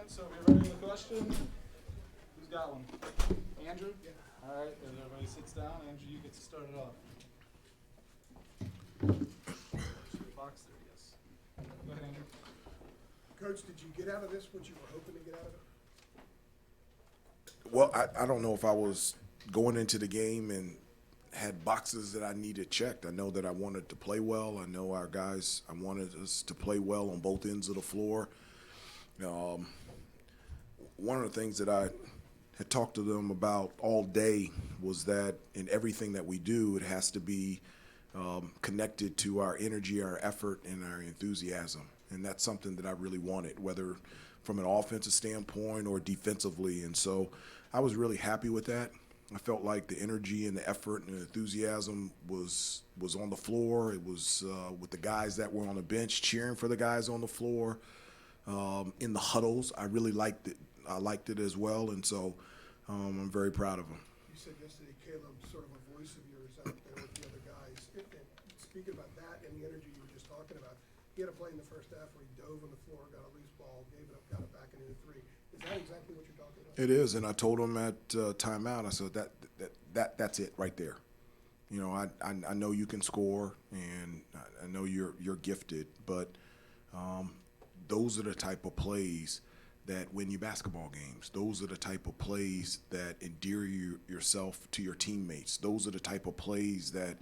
right, so if you're ready with a question, who's got one? Andrew? Yeah. All right, as everybody sits down, Andrew, you get to start it off. Box there, yes. Go ahead, Andrew. Coach, did you get out of this what you were hoping to get out of it? Well, I don't know if I was going into the game and had boxes that I needed checked. I know that I wanted to play well. I know our guys, I wanted us to play well on both ends of the floor. One of the things that I had talked to them about all day was that in everything that we do, it has to be connected to our energy, our effort, and our enthusiasm. And that's something that I really wanted, whether from an offensive standpoint or defensively. And so I was really happy with that. I felt like the energy and the effort and the enthusiasm was on the floor. It was with the guys that were on the bench cheering for the guys on the floor. In the huddles, I really liked it. I liked it as well, and so I'm very proud of him. You said yesterday, Caleb, sort of a voice of yours out there with the other guys. And speaking about that and the energy you were just talking about, he had a play in the first half where he dove on the floor, got a loose ball, gave it up, got it back into the three. Is that exactly what you're talking about? It is, and I told him at timeout, I said that's it right there. You know, I know you can score, and I know you're gifted, but those are the type of plays that win you basketball games. Those are the type of plays that endear yourself to your teammates. Those are the type of plays that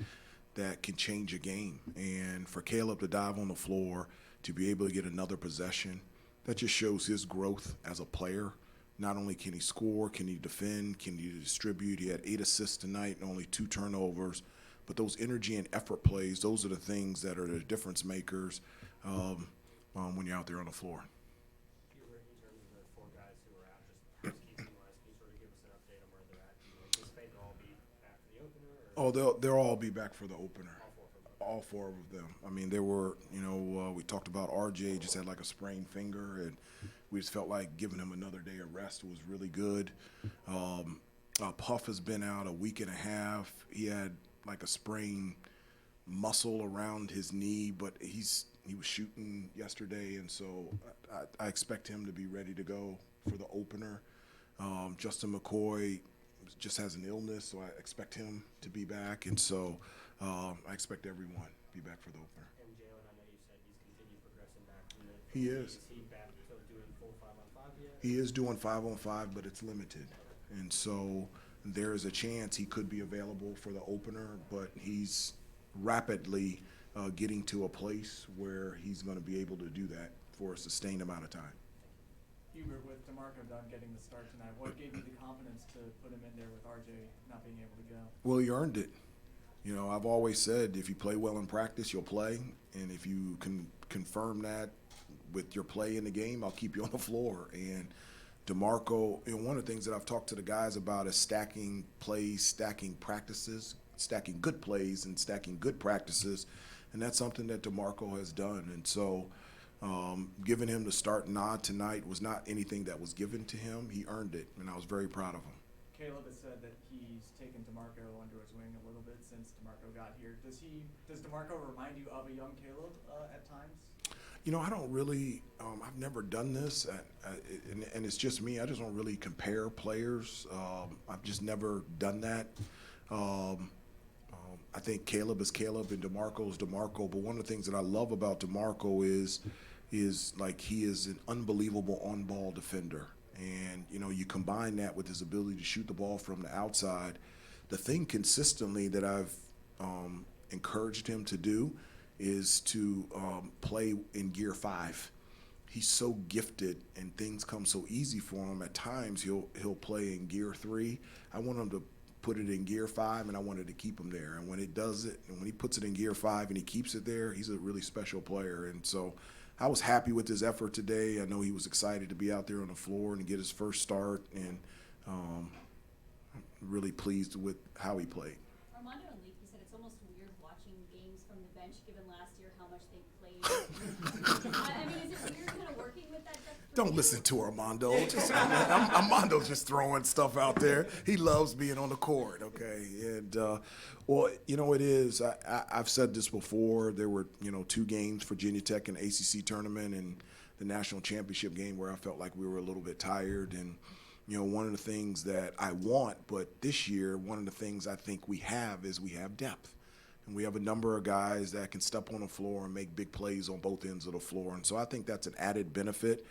can change a game. And for Caleb to dive on the floor, to be able to get another possession, that just shows his growth as a player. Not only can he score, can he defend, can he distribute. He had 8 assists tonight and only 2 turnovers. But those energy and effort plays, those are the things that are the difference makers when you're out there on the floor. Hubert, in terms of the 4 guys who are out, just housekeeping-wise, can you sort of give us an update on where they're at? Do you anticipate they'll all be back for the opener? Or? Oh, they'll all be back for the opener. All 4 of them? All 4 of them. I mean, there were, we talked about RJ just had like a sprained finger, and we just felt like giving him another day of rest was really good. Puff has been out a week and a half. He had like a sprained muscle around his knee, but he was shooting yesterday, and so I expect him to be ready to go for the opener. Justin McCoy just has an illness, so I expect him to be back, and so I expect everyone to be back for the opener. And Jalen, I know you said he's continued progressing back from the He is. Is he back to doing full 5-on-5 yet? He is doing 5-on-5, but it's limited, and so there is a chance he could be available for the opener, but he's rapidly getting to a place where he's going to be able to do that for a sustained amount of time. Hubert, with DeMarco Dunn getting the start tonight, what gave you the confidence to put him in there with RJ not being able to go? Well, he earned it. You know, I've always said if you play well in practice, you'll play, and if you can confirm that with your play in the game, I'll keep you on the floor. And DeMarco, one of the things that I've talked to the guys about is stacking plays, stacking practices, stacking good plays and stacking good practices, and that's something that DeMarco has done. And so giving him the start nod tonight was not anything that was given to him. He earned it, and I was very proud of him. Caleb has said that he's taken DeMarco under his wing a little bit since DeMarco got here. Does DeMarco remind you of a young Caleb at times? You know, I don't really, I've never done this, and it's just me. I just don't really compare players. I've just never done that. I think Caleb is Caleb and DeMarco is DeMarco, but one of the things that I love about DeMarco is like he is an unbelievable on-ball defender. And, you know, you combine that with his ability to shoot the ball from the outside. The thing consistently that I've encouraged him to do is to play in gear 5. He's so gifted and things come so easy for him. At times he'll play in gear 3. I want him to put it in gear 5, and I wanted to keep him there. And when it does it, and when he puts it in gear 5 and he keeps it there, he's a really special player. And so I was happy with his effort today. I know he was excited to be out there on the floor and get his first start, and really pleased with how he played. Armando and Leaf, you said it's almost weird watching games from the bench, given last year how much they played. I mean, is it weird kind of working with that depth? Don't listen to Armando. Armando's just throwing stuff out there. He loves being on the court, okay? And, well, you know, it is. I've said this before. There were, 2 games, Virginia Tech and ACC tournament, and the national championship game where I felt like we were a little bit tired. And, you know, one of the things that I want, but this year, one of the things I think we have is we have depth. And we have a number of guys that can step on the floor and make big plays on both ends of the floor. And so I think that's an added benefit.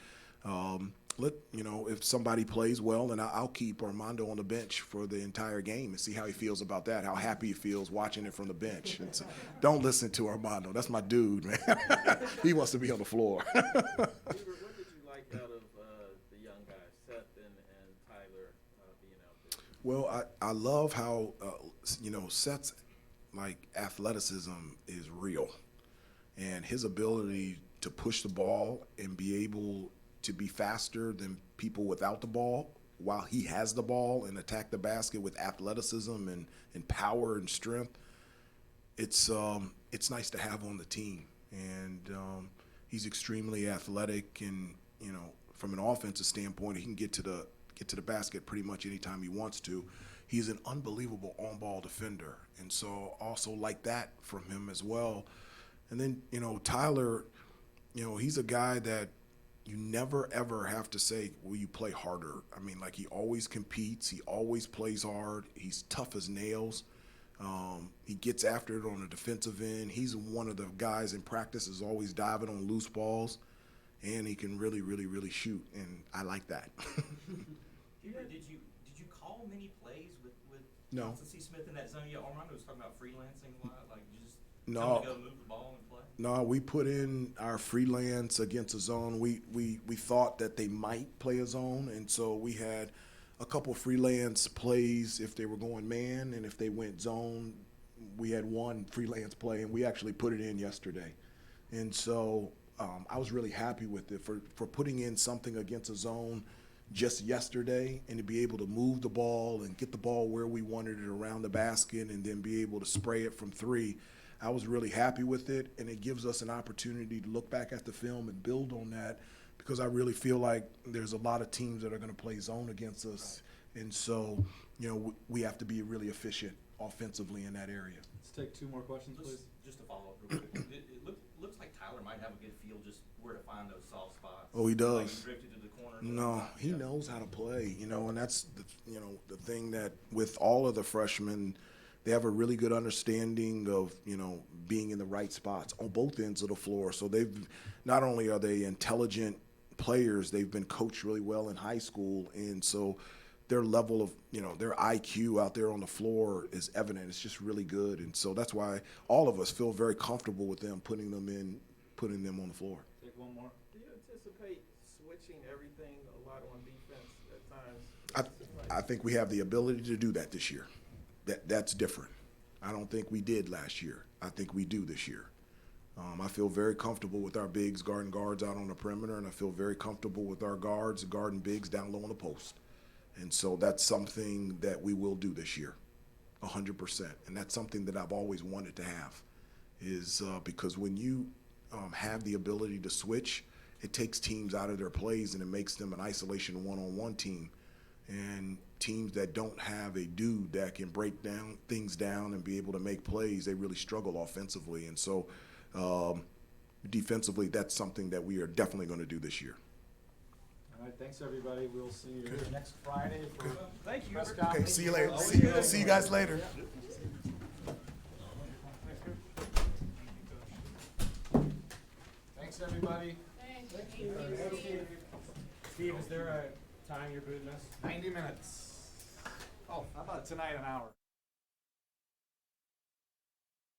If somebody plays well, then I'll keep Armando on the bench for the entire game and see how he feels about that, how happy he feels watching it from the bench. And so, don't listen to Armando. That's my dude, man. He wants to be on the floor. Hubert, what did you like out of the young guys, Seth and Tyler, being out there? Well, I love how, Seth's athleticism is real. And his ability to push the ball and be able to be faster than people without the ball while he has the ball and attack the basket with athleticism and power and strength, it's nice to have on the team. And he's extremely athletic, and from an offensive standpoint, he can get to the basket pretty much anytime he wants to. He's an unbelievable on-ball defender, and so also like that from him as well. And then Tyler, he's a guy that you never, ever have to say, will you play harder? I mean, he always competes. He always plays hard. He's tough as nails. He gets after it on the defensive end. He's one of the guys in practice is always diving on loose balls, and he can really, really, really shoot, and I like that. Hubert, did you call many plays with No. C. Smith in that zone? Yeah, Armando was talking about freelancing a lot. You just No. tell him to go move the ball and play? No, we put in our freelance against a zone. We thought that they might play a zone, and so we had a couple freelance plays if they were going man, and if they went zone, we had one freelance play, and we actually put it in yesterday. And so I was really happy with it for putting in something against a zone just yesterday, and to be able to move the ball and get the ball where we wanted it around the basket and then be able to spray it from three. I was really happy with it, and it gives us an opportunity to look back at the film and build on that, because I really feel like there's a lot of teams that are going to play zone against us. And so, we have to be really efficient offensively in that area. Let's take two more questions, please. Just to follow up real quick. It looks like Tyler might have a good feel just where to find those soft spots. Oh, he does. He drifted to the corner. No, he knows how to play, and that's the thing that with all of the freshmen, they have a really good understanding of, being in the right spots on both ends of the floor. So not only are they intelligent players, they've been coached really well in high school. And so their level of, their IQ out there on the floor is evident. It's just really good. And so that's why all of us feel very comfortable with them, putting them on the floor. Take one more. Do you anticipate switching everything a lot on defense at times? I think we have the ability to do that this year. That's different. I don't think we did last year. I think we do this year. I feel very comfortable with our bigs guarding guards out on the perimeter, and I feel very comfortable with our guards guarding bigs down low on the post. And so that's something that we will do this year, 100%. And that's something that I've always wanted to have, is because when you have the ability to switch, it takes teams out of their plays and it makes them an isolation one-on-one team. And teams that don't have a dude that can break things down and be able to make plays, they really struggle offensively. And so defensively, that's something that we are definitely going to do this year. All right, thanks, everybody. We'll see you here next Friday for Thank you. press Hubert. conference. Okay, see you later. See you guys later. Thanks, everybody. Thank you. Steve, is there a time you're booting us? 90 minutes. Oh, how about tonight, an hour?